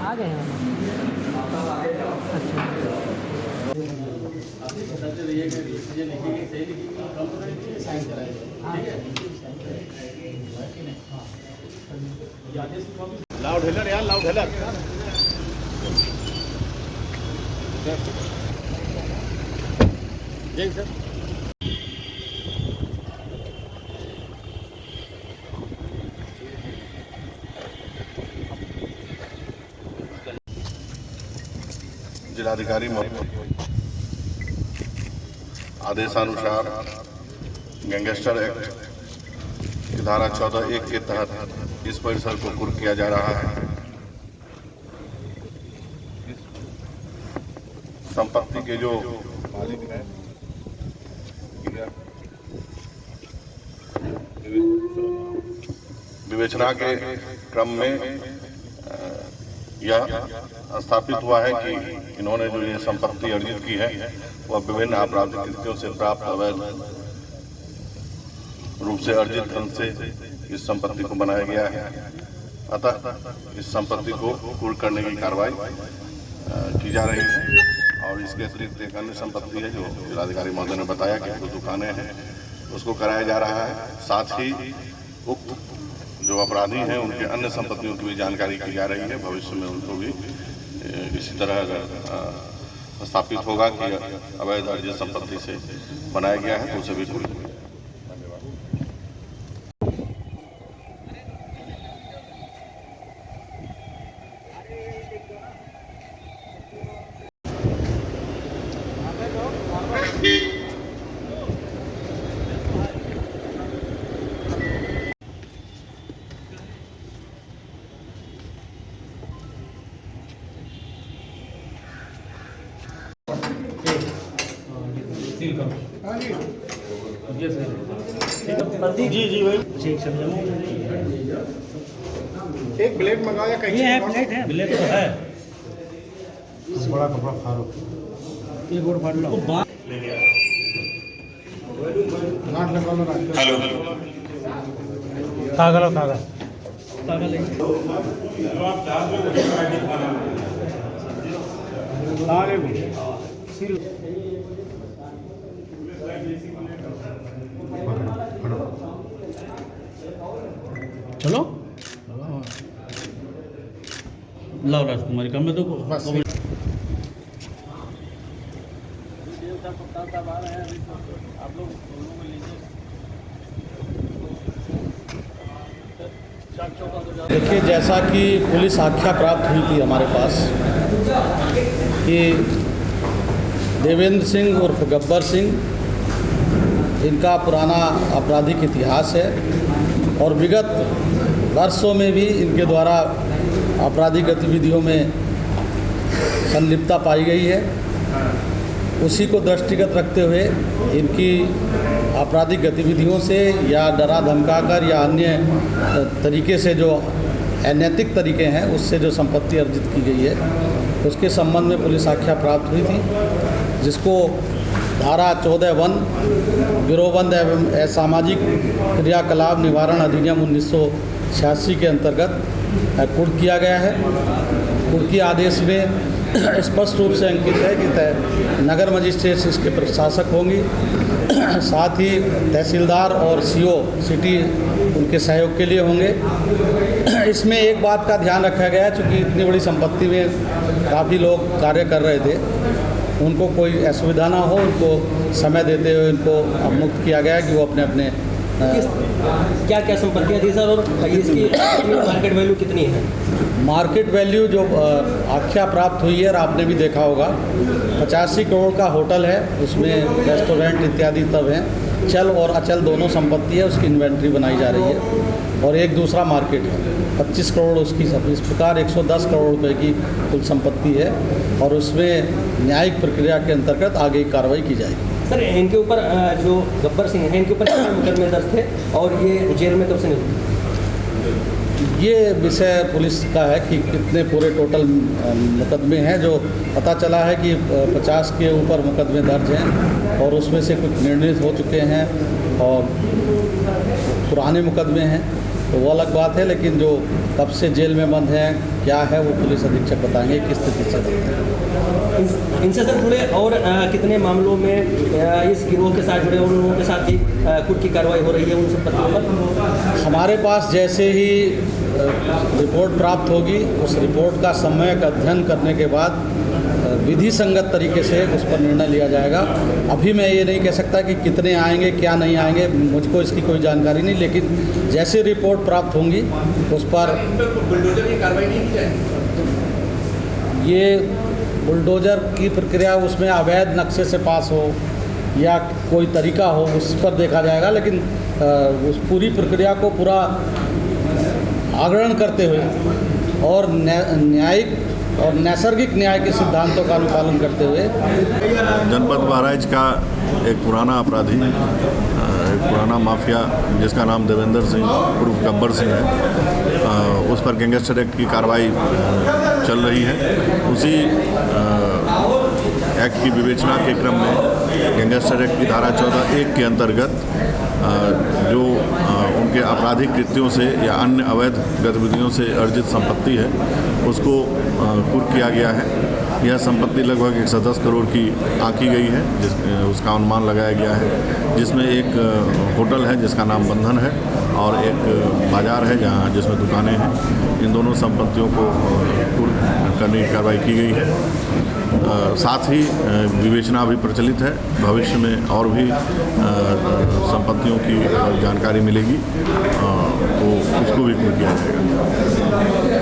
आ गए हैं। अच्छा लाउड हेलर यार, लाउड हेलर। जय सर। जिलाधिकारी आदेशानुसार गैंगस्टर एक्ट की धारा 14(1) के तहत इस परिसर को कुर्क किया जा रहा है। संपत्ति के जो मालिक हैं विवेचना के क्रम में यह स्थापित हुआ है कि इन्होंने जो ये संपत्ति अर्जित की है वह विभिन्न आपराधिक कृत्यों से प्राप्त अवैध रूप से अर्जित धन से इस संपत्ति को बनाया गया है। अतः इस संपत्ति को कुर्क करने की कार्रवाई की जा रही है। और इसके अतिरिक्त एक अन्य संपत्ति है जो जिलाधिकारी महोदय ने बताया कि जो दुकानें हैं उसको कराया जा रहा है। साथ ही उक्त जो अपराधी हैं उनके अन्य संपत्तियों की भी जानकारी की जा रही है। भविष्य में उनको भी इसी तरह अगर स्थापित होगा कि अवैध अर्जित संपत्ति से बनाया गया है तो उसे भी कुर्क किया। जी जी भाई ठीक सब जमा। एक ब्लेड मंगाया कहीं ये है प्लेट है, ब्लेड तो है। बड़ा कपड़ा फाड़ो, ये गोड़ फाड़ लो। नाट निकालो ना। हेलो कागल कागल कागल चलो लो राजकुमारी का मैं तो देखिए, जैसा कि पुलिस आख्या प्राप्त हुई थी हमारे पास कि देवेंद्र सिंह उर्फ गब्बर सिंह, इनका पुराना आपराधिक इतिहास है और विगत वर्षों में भी इनके द्वारा आपराधिक गतिविधियों में संलिप्तता पाई गई है। उसी को दृष्टिगत रखते हुए इनकी आपराधिक गतिविधियों से या डरा धमकाकर या अन्य तरीके से जो अनैतिक तरीके हैं उससे जो संपत्ति अर्जित की गई है उसके संबंध में पुलिस आख्या प्राप्त हुई थी, जिसको धारा 14(1) गिरोहबंद एवं असामाजिक क्रियाकलाप निवारण अधिनियम 1986 के अंतर्गत कुर्क किया गया है। कुर्की आदेश में स्पष्ट रूप से अंकित है कि नगर मजिस्ट्रेट इसके प्रशासक होंगी, साथ ही तहसीलदार और सीओ सिटी उनके सहयोग के लिए होंगे। इसमें एक बात का ध्यान रखा गया है, चूँकि इतनी बड़ी संपत्ति में काफ़ी लोग कार्य कर रहे थे, उनको कोई असुविधा ना हो, उनको समय देते हुए उनको मुक्त किया गया कि वो अपने अपने क्या क्या संपत्तियाँ थी सर, और इसकी मार्केट वैल्यू कितनी है? मार्केट वैल्यू जो आख्या प्राप्त हुई है और आपने भी देखा होगा 85 करोड़ का होटल है, उसमें रेस्टोरेंट इत्यादि सब हैं। चल और अचल दोनों संपत्ति है, उसकी इन्वेंट्री बनाई जा रही है। और एक दूसरा मार्केट है 25 करोड़ उसकी सब। इस प्रकार 110 करोड़ रुपए की कुल संपत्ति है और उसमें न्यायिक प्रक्रिया के अंतर्गत आगे की कार्रवाई की जाएगी। सर इनके ऊपर जो गब्बर सिंह हैं इनके ऊपर कितने मुकदमे दर्ज थे और ये जेल में कब से नहीं? ये विषय पुलिस का है कि कितने पूरे टोटल मुकदमे हैं। जो पता चला है कि 50 के ऊपर मुकदमे दर्ज हैं और उसमें से कुछ निर्णित हो चुके हैं और पुराने मुकदमे हैं। तो वो अलग बात है, लेकिन जो कब से जेल में बंद हैं क्या है वो पुलिस अधीक्षक बताएंगे किस स्थिति से बंद हैं। इनसे सर जुड़े और कितने मामलों में इस गिरोह के साथ जुड़े उन लोगों के साथ भी कुछ की कार्रवाई हो रही है उन संपत्तियों पर? हमारे पास जैसे ही रिपोर्ट प्राप्त होगी उस रिपोर्ट का सम्यक अध्ययन करने के बाद विधि संगत तरीके से उस पर निर्णय लिया जाएगा। अभी मैं ये नहीं कह सकता कि कितने आएंगे क्या नहीं आएंगे, मुझको इसकी कोई जानकारी नहीं, लेकिन जैसे रिपोर्ट प्राप्त होंगी उस पर बुलडोजर की कार्रवाई नहीं की जाएगी। ये बुलडोजर की प्रक्रिया उसमें अवैध नक्शे से पास हो या कोई तरीका हो उस पर देखा जाएगा, लेकिन उस पूरी प्रक्रिया को पूरा आग्रहण करते हुए और न्यायिक और नैसर्गिक न्याय के सिद्धांतों का अनुपालन करते हुए जनपद बहराइच का एक पुराना अपराधी, एक पुराना माफिया जिसका नाम देवेंद्र सिंह उर्फ गब्बर सिंह है, उस पर गैंगस्टर एक्ट की कार्रवाई चल रही है। उसी एक्ट की विवेचना के क्रम में गैंगस्टर एक्ट की धारा 14(1) के अंतर्गत जो उनके आपराधिक कृत्यों से या अन्य अवैध गतिविधियों से अर्जित संपत्ति है उसको कुर्क किया गया है। यह संपत्ति लगभग 110 करोड़ की आंकी गई है, उसका अनुमान लगाया गया है, जिसमें एक होटल है जिसका नाम बंधन है और एक बाज़ार है जहां जिसमें दुकानें हैं। इन दोनों संपत्तियों को कुर्क करने की कार्रवाई की गई है। साथ ही विवेचना अभी प्रचलित है, भविष्य में और भी संपत्तियों की जानकारी मिलेगी तो उसको भी कुर्क किया जाएगा।